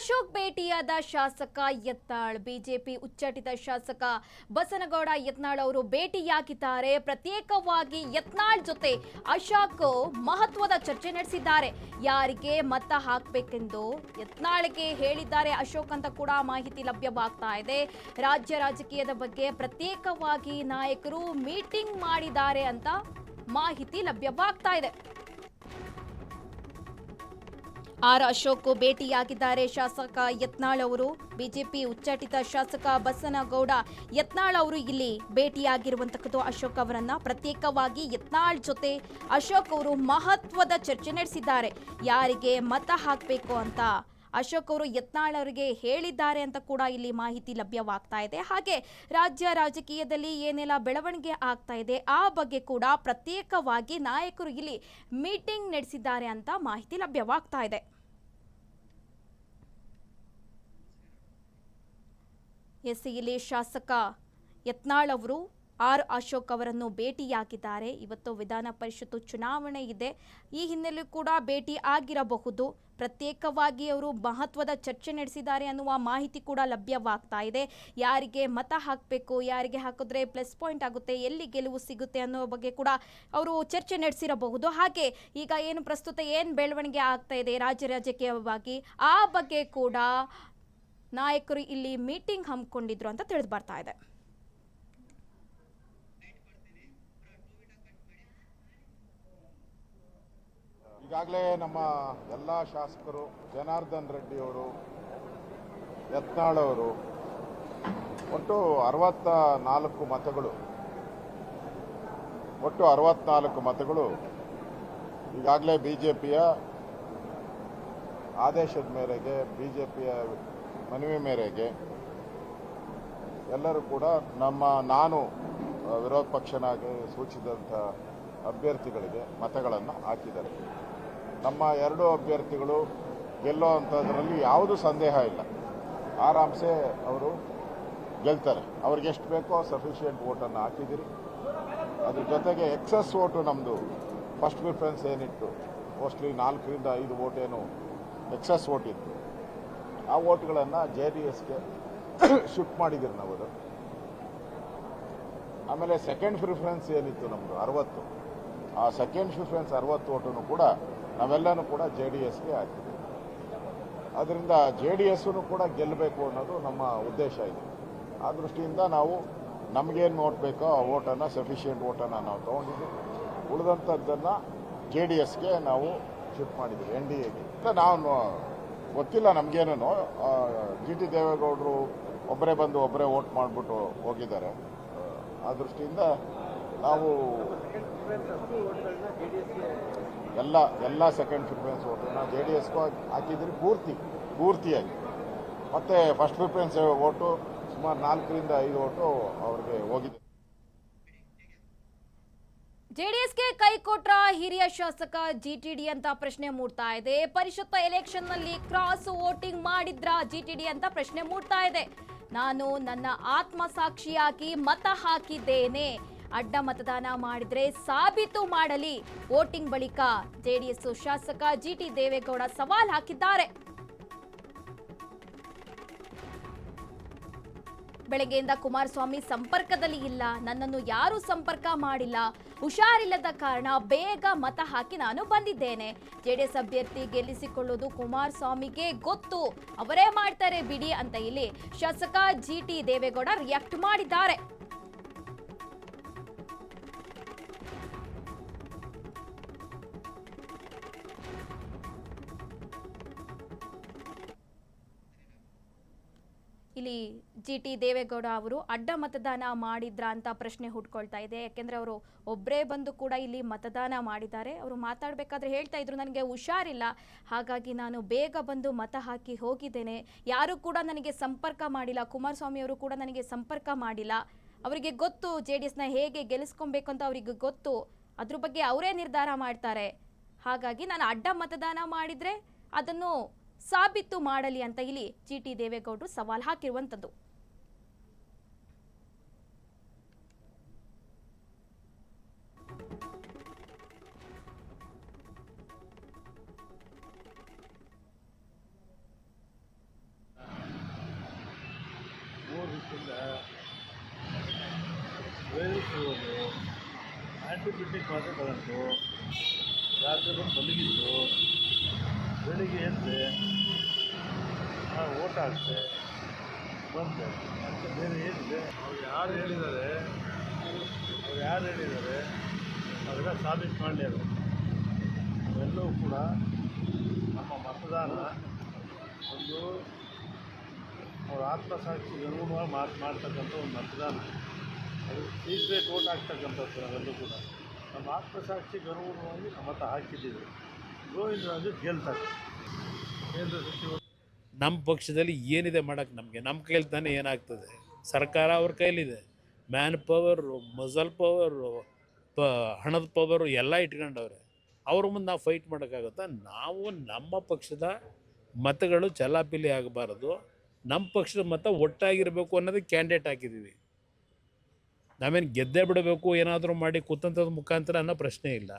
ಅಶೋಕ್ ಭೇಟಿಯಾದ ಶಾಸಕ ಯತ್ನಾಳ್. ಬಿಜೆಪಿ ಉಚ್ಚಾಟಿತ ಶಾಸಕ ಬಸನಗೌಡ ಯತ್ನಾಳ್ ಅವರು ಭೇಟಿಯಾಗಿದ್ದಾರೆ. ಪ್ರತ್ಯೇಕವಾಗಿ ಯತ್ನಾಳ್ ಜೊತೆ ಅಶೋಕ್ ಮಹತ್ವದ ಚರ್ಚೆ ನಡೆಸಿದ್ದಾರೆ. ಯಾರಿಗೆ ಮತ ಹಾಕಬೇಕೆಂದು ಯತ್ನಾಳ್ಗೆ ಹೇಳಿದ್ದಾರೆ ಅಶೋಕ್ ಅಂತ ಕೂಡ ಮಾಹಿತಿ ಲಭ್ಯವಾಗ್ತಾ ಇದೆ. ರಾಜ್ಯ ರಾಜಕೀಯದ ಬಗ್ಗೆ ಪ್ರತ್ಯೇಕವಾಗಿ ನಾಯಕರು ಮೀಟಿಂಗ್ ಮಾಡಿದ್ದಾರೆ ಅಂತ ಮಾಹಿತಿ ಲಭ್ಯವಾಗ್ತಾ ಇದೆ. ಆರ್ ಅಶೋಕ್ ಭೇಟಿಯಾಗಿದ್ದಾರೆ ಶಾಸಕ ಯತ್ನಾಳ್ ಅವರು. ಬಿಜೆಪಿ ಉಚ್ಚಾಟಿತ ಶಾಸಕ ಬಸನಗೌಡ ಯತ್ನಾಳ್ ಅವರು ಇಲ್ಲಿ ಭೇಟಿಯಾಗಿರುವಂತಕ್ಕದ್ದು ಅಶೋಕ್ ಅವರನ್ನ. ಪ್ರತ್ಯೇಕವಾಗಿ ಯತ್ನಾಳ್ ಜೊತೆ ಅಶೋಕ್ ಅವರು ಮಹತ್ವದ ಚರ್ಚೆ ನಡೆಸಿದ್ದಾರೆ. ಯಾರಿಗೆ ಮತ ಹಾಕಬೇಕು ಅಂತ ಅಶೋಕ್ ಅವರು ಯತ್ನಾಳ್ ಅವರಿಗೆ ಹೇಳಿದ್ದಾರೆ ಅಂತ ಕೂಡ ಇಲ್ಲಿ ಮಾಹಿತಿ ಲಭ್ಯವಾಗ್ತಾ ಇದೆ. ಹಾಗೆ ರಾಜ್ಯ ರಾಜಕೀಯದಲ್ಲಿ ಏನೆಲ್ಲ ಬೆಳವಣಿಗೆ ಆಗ್ತಾ ಇದೆ ಆ ಬಗ್ಗೆ ಕೂಡ ಪ್ರತ್ಯೇಕವಾಗಿ ನಾಯಕರು ಇಲ್ಲಿ ಮೀಟಿಂಗ್ ನಡೆಸಿದ್ದಾರೆ ಅಂತ ಮಾಹಿತಿ ಲಭ್ಯವಾಗ್ತಾ ಇದೆ. ಇಲ್ಲಿ ಶಾಸಕ ಯತ್ನಾಳ್ ಅವರು ಆರ್ ಅಶೋಕ್ ಅವರನ್ನು ಭೇಟಿಯಾಗಿದ್ದಾರೆ. ಇವತ್ತು ವಿಧಾನ ಪರಿಷತ್ತು ಚುನಾವಣೆ ಇದೆ. ಈ ಹಿನ್ನೆಲೆ ಕೂಡ ಭೇಟಿ ಆಗಿರಬಹುದು. ಪ್ರತ್ಯೇಕವಾಗಿ ಅವರು ಮಹತ್ವದ ಚರ್ಚೆ ನಡೆಸಿದ್ದಾರೆ ಅನ್ನುವ ಮಾಹಿತಿ ಕೂಡ ಲಭ್ಯವಾಗ್ತಾ ಇದೆ. ಯಾರಿಗೆ ಮತ ಹಾಕಬೇಕು, ಯಾರಿಗೆ ಹಾಕಿದ್ರೆ ಪ್ಲಸ್ ಪಾಯಿಂಟ್ ಆಗುತ್ತೆ, ಎಲ್ಲಿ ಗೆಲುವು ಸಿಗುತ್ತೆ ಅನ್ನೋ ಬಗ್ಗೆ ಕೂಡ ಅವರು ಚರ್ಚೆ ನಡೆಸಿರಬಹುದು. ಹಾಗೆ ಈಗ ಏನು ಪ್ರಸ್ತುತ ಏನು ಬೆಳವಣಿಗೆ ಆಗ್ತಾ ಇದೆ ರಾಜ್ಯ ರಾಜಕೀಯವಾಗಿ ಆ ಬಗ್ಗೆ ಕೂಡ ನಾಯಕರು ಇಲ್ಲಿ ಮೀಟಿಂಗ್ ಹಮ್ಮಿಕೊಂಡಿದ್ರು ಅಂತ ತಿಳಿದು ಬರ್ತಾ ಇದೆ. ಈಗಾಗಲೇ ನಮ್ಮ ಎಲ್ಲ ಶಾಸಕರು ಜನಾರ್ದನ್ ರೆಡ್ಡಿ ಅವರು, ಯತ್ನಾಳ್ ಅವರು ಒಟ್ಟು 64 ಮತಗಳು ಈಗಾಗಲೇ ಬಿಜೆಪಿಯ ಆದೇಶದ ಮೇರೆಗೆ, ಬಿಜೆಪಿಯ ಮನವಿ ಮೇರೆಗೆ ಎಲ್ಲರೂ ಕೂಡ ನಾನು ವಿರೋಧ ಪಕ್ಷನಾಗಿ ಸೂಚಿಸಿದಂಥ ಅಭ್ಯರ್ಥಿಗಳಿಗೆ ಮತಗಳನ್ನು ಹಾಕಿದ್ದಾರೆ. ನಮ್ಮ 2 ಅಭ್ಯರ್ಥಿಗಳು ಗೆಲ್ಲೋ ಅಂಥದ್ರಲ್ಲಿ ಯಾವುದೂ ಸಂದೇಹ ಇಲ್ಲ. ಆರಾಮ್ಸೆ ಅವರು ಗೆಲ್ತಾರೆ. ಅವ್ರಿಗೆ ಎಷ್ಟು ಬೇಕೋ ಸಫಿಷಿಯೆಂಟ್ ವೋಟನ್ನು ಹಾಕಿದ್ದೀರಿ. ಅದ್ರ ಜೊತೆಗೆ ಎಕ್ಸಸ್ ವೋಟು ನಮ್ಮದು ಫಸ್ಟ್ ಪ್ರಿಫರೆನ್ಸ್ ಏನಿತ್ತು, ಮೋಸ್ಟ್ಲಿ 4ರಿಂದ 5 ವೋಟ್ ಏನು ಎಕ್ಸಸ್ ವೋಟ್ ಇತ್ತು, ಆ ವೋಟ್ಗಳನ್ನು JDSಗೆ ಶಿಫ್ಟ್ ಮಾಡಿದ್ದೀರಿ ನಾವು. ಅದು ಆಮೇಲೆ ಸೆಕೆಂಡ್ ಪ್ರಿಫರೆನ್ಸ್ ಏನಿತ್ತು ನಮ್ಮದು 60, ಆ ಸೆಕೆಂಡ್ ಪ್ರಿಫರೆನ್ಸ್ 60 ವೋಟನ್ನು ಕೂಡ ನಾವೆಲ್ಲನೂ ಕೂಡ JDSಗೆ ಹಾಕಿದ್ದೀವಿ. ಅದರಿಂದ JDSನು ಕೂಡ ಗೆಲ್ಲಬೇಕು ಅನ್ನೋದು ನಮ್ಮ ಉದ್ದೇಶ ಇದೆ. ಆ ದೃಷ್ಟಿಯಿಂದ ನಾವು ನಮಗೇನು ವೋಟ್ ಬೇಕೋ ಆ ವೋಟನ್ನು, ಸಫಿಷಿಯೆಂಟ್ ವೋಟನ್ನು ನಾವು ತೊಗೊಂಡಿದ್ದೀವಿ. ಉಳಿದಂಥದ್ದನ್ನು JDSಗೆ ನಾವು ಶಿಫ್ಟ್ ಮಾಡಿದ್ದೀವಿ, NDAಗೆ. ನಾವು ಗೊತ್ತಿಲ್ಲ ನಮಗೇನು, GT ದೇವೇಗೌಡರು ಒಬ್ಬರೇ ಬಂದು ಒಬ್ಬರೇ ವೋಟ್ ಮಾಡಿಬಿಟ್ಟು ಹೋಗಿದ್ದಾರೆ. ಆ ದೃಷ್ಟಿಯಿಂದ ನಾವು ಎಲ್ಲ ಸೆಕೆಂಡ್ ಪ್ರಿಫರೆನ್ಸ್ ವೋಟನ್ನು JDSಗೂ ಹಾಕಿದ್ದೀರಿ ಪೂರ್ತಿಯಾಗಿ. ಮತ್ತೆ ಫಸ್ಟ್ ಪ್ರಿಫರೆನ್ಸ್ ವೋಟು ಸುಮಾರು 4ರಿಂದ 5 ವೋಟು ಅವ್ರಿಗೆ ಹೋಗಿದೆ. ಜೆಡಿಎಸ್ಗೆ ಕೈ ಕೊಟ್ರ ಹಿರಿಯ ಶಾಸಕ GTD ಅಂತ ಪ್ರಶ್ನೆ ಮೂಡ್ತಾ ಇದೆ. ಪರಿಷತ್ ಎಲೆಕ್ಷನ್ ನಲ್ಲಿ ಕ್ರಾಸ್ ವೋಟಿಂಗ್ ಮಾಡಿದ್ರ GTD ಅಂತ ಪ್ರಶ್ನೆ ಮೂಡ್ತಾ ಇದೆ. ನಾನು ನನ್ನ ಆತ್ಮಸಾಕ್ಷಿಯಾಗಿ ಮತ ಹಾಕಿದ್ದೇನೆ, ಅಡ್ಡ ಮತದಾನ ಮಾಡಿದ್ರೆ ಸಾಬೀತು ಮಾಡಲಿ. ವೋಟಿಂಗ್ ಬಳಿಕ ಜೆಡಿಎಸ್ ಶಾಸಕ GT ದೇವೇಗೌಡ ಸವಾಲ್ ಹಾಕಿದ್ದಾರೆ. ಬೆಳಗ್ಗೆಯಿಂದ ಕುಮಾರಸ್ವಾಮಿ ಸಂಪರ್ಕದಲ್ಲಿ ಇಲ್ಲ, ನನ್ನನ್ನು ಯಾರೂ ಸಂಪರ್ಕ ಮಾಡಿಲ್ಲ, ಹುಷಾರಿಲ್ಲದ ಕಾರಣ ಬೇಗ ಮತ ಹಾಕಿ ನಾನು ಬಂದಿದ್ದೇನೆ. ಜೆಡಿಎಸ್ ಅಭ್ಯರ್ಥಿ ಗೆಲ್ಲಿಸಿಕೊಳ್ಳೋದು ಕುಮಾರಸ್ವಾಮಿಗೆ ಗೊತ್ತು, ಅವರೇ ಮಾಡ್ತಾರೆ ಬಿಡಿ ಅಂತ ಇಲ್ಲಿ ಶಾಸಕ GT ದೇವೇಗೌಡ ರಿಯಾಕ್ಟ್ ಮಾಡಿದ್ದಾರೆ. ಇಲ್ಲಿ GT ದೇವೇಗೌಡ ಅವರು ಅಡ್ಡ ಮತದಾನ ಮಾಡಿದ್ರ ಅಂತ ಪ್ರಶ್ನೆ ಹುಟ್ಕೊಳ್ತಾ ಇದೆ. ಯಾಕೆಂದ್ರೆ ಅವರು ಒಬ್ಬರೇ ಬಂದು ಕೂಡ ಇಲ್ಲಿ ಮತದಾನ ಮಾಡಿದ್ದಾರೆ. ಅವರು ಮಾತಾಡಬೇಕಾದ್ರೆ ಹೇಳ್ತಾ ಇದ್ರು, ನನಗೆ ಹುಷಾರಿಲ್ಲ, ಹಾಗಾಗಿ ನಾನು ಬೇಗ ಬಂದು ಮತ ಹಾಕಿ ಹೋಗಿದ್ದೇನೆ. ಯಾರು ಕೂಡ ನನಗೆ ಸಂಪರ್ಕ ಮಾಡಿಲ್ಲ, ಕುಮಾರಸ್ವಾಮಿ ಅವರು ಕೂಡ ನನಗೆ ಸಂಪರ್ಕ ಮಾಡಿಲ್ಲ. ಅವರಿಗೆ ಗೊತ್ತು JDSನ ಹೇಗೆ ಗೆಲ್ಲಿಸ್ಕೊಬೇಕು ಅಂತ ಅವರಿಗೆ ಗೊತ್ತು, ಅದ್ರ ಬಗ್ಗೆ ಅವರೇ ನಿರ್ಧಾರ ಮಾಡ್ತಾರೆ. ಹಾಗಾಗಿ ನಾನು ಅಡ್ಡ ಮತದಾನ ಮಾಡಿದ್ರೆ ಅದನ್ನು ಸಾಬೀತು ಮಾಡಲಿ ಅಂತ ಇಲ್ಲಿ GT ದೇವೇಗೌಡರು ಸವಾಲ್ ಹಾಕಿರುವಂತದ್ದು. ಇಲ್ಲ ವೇದಿಸುವುದು ಆ್ಯಂಟಿಬಯೋಟಿಕ್ ಮಾತ್ರೆ ತಗೊಂಡು ರಾತ್ರಿ ಬಂದು ಮಲಗಿದ್ದು ಬೆಳಿಗ್ಗೆ ಎದ್ದೆ ಓಟ್ ಹಾಕ್ತೆ ಬಂದೆ ಅಂತ ಬೇರೆ ಏನಿದೆ ಅವ್ರು ಯಾರು ಹೇಳಿದ್ದಾರೆ ಅವೆಲ್ಲ ಸಾಬೀತು ಮಾಡಲಿ ಅದು ಅವೆಲ್ಲವೂ ಕೂಡ ನಮ್ಮ ಮತದಾನ ಒಂದು ಅವ್ರ ಆತ್ಮಸಾಕ್ಷಿ ಅನುಗುಣವಾಗಿ ಮಾಡ್ತಕ್ಕಂಥ ಒಂದು ಮತದಾನ ಅದು ಸೀಕ್ರೆಟ್ ಓಟ್ ಹಾಕ್ತಕ್ಕಂಥದ್ದು ನಾವೆಲ್ಲೂ ಕೂಡ ನಮ್ಮ ಆತ್ಮಸಾಕ್ಷಿಗೆ ಅನುಗುಣವಾಗಿ ನಮ್ಮ ಮತ ಹಾಕಿದ್ದೀವಿ ಗೋವಿಂದರಾಜು ಗೆಲ್ತಾರೆ ಕೇಂದ್ರ ಸಚಿವರು. ನಮ್ಮ ಪಕ್ಷದಲ್ಲಿ ಏನಿದೆ ಮಾಡೋಕ್ಕೆ ನಮ್ಮ ಕೈಲಿ ತಾನೇ ಏನಾಗ್ತದೆ. ಸರ್ಕಾರ ಅವ್ರ ಕೈಲಿದೆ. ಮ್ಯಾನ್ ಪವರು, ಮಸಲ್ ಪವರು, ಹಣದ ಪವರು ಎಲ್ಲ ಇಟ್ಕೊಂಡವ್ರೆ. ಅವ್ರ ಮುಂದೆ ನಾವು ಫೈಟ್ ಮಾಡೋಕ್ಕಾಗುತ್ತಾ? ನಾವು ನಮ್ಮ ಪಕ್ಷದ ಮತಗಳು ಚಲಾಪಿಲಿ ಆಗಬಾರ್ದು, ನಮ್ಮ ಪಕ್ಷದ ಮತ ಒಟ್ಟಾಗಿರಬೇಕು ಅನ್ನೋದಕ್ಕೆ ಕ್ಯಾಂಡಿಡೇಟ್ ಹಾಕಿದ್ದೀವಿ. ನಾವೇನು ಗೆದ್ದೇ ಬಿಡಬೇಕು ಏನಾದರೂ ಮಾಡಿ ಕುತಂತ್ರದ ಮುಖಾಂತರ ಅನ್ನೋ ಪ್ರಶ್ನೆ ಇಲ್ಲ.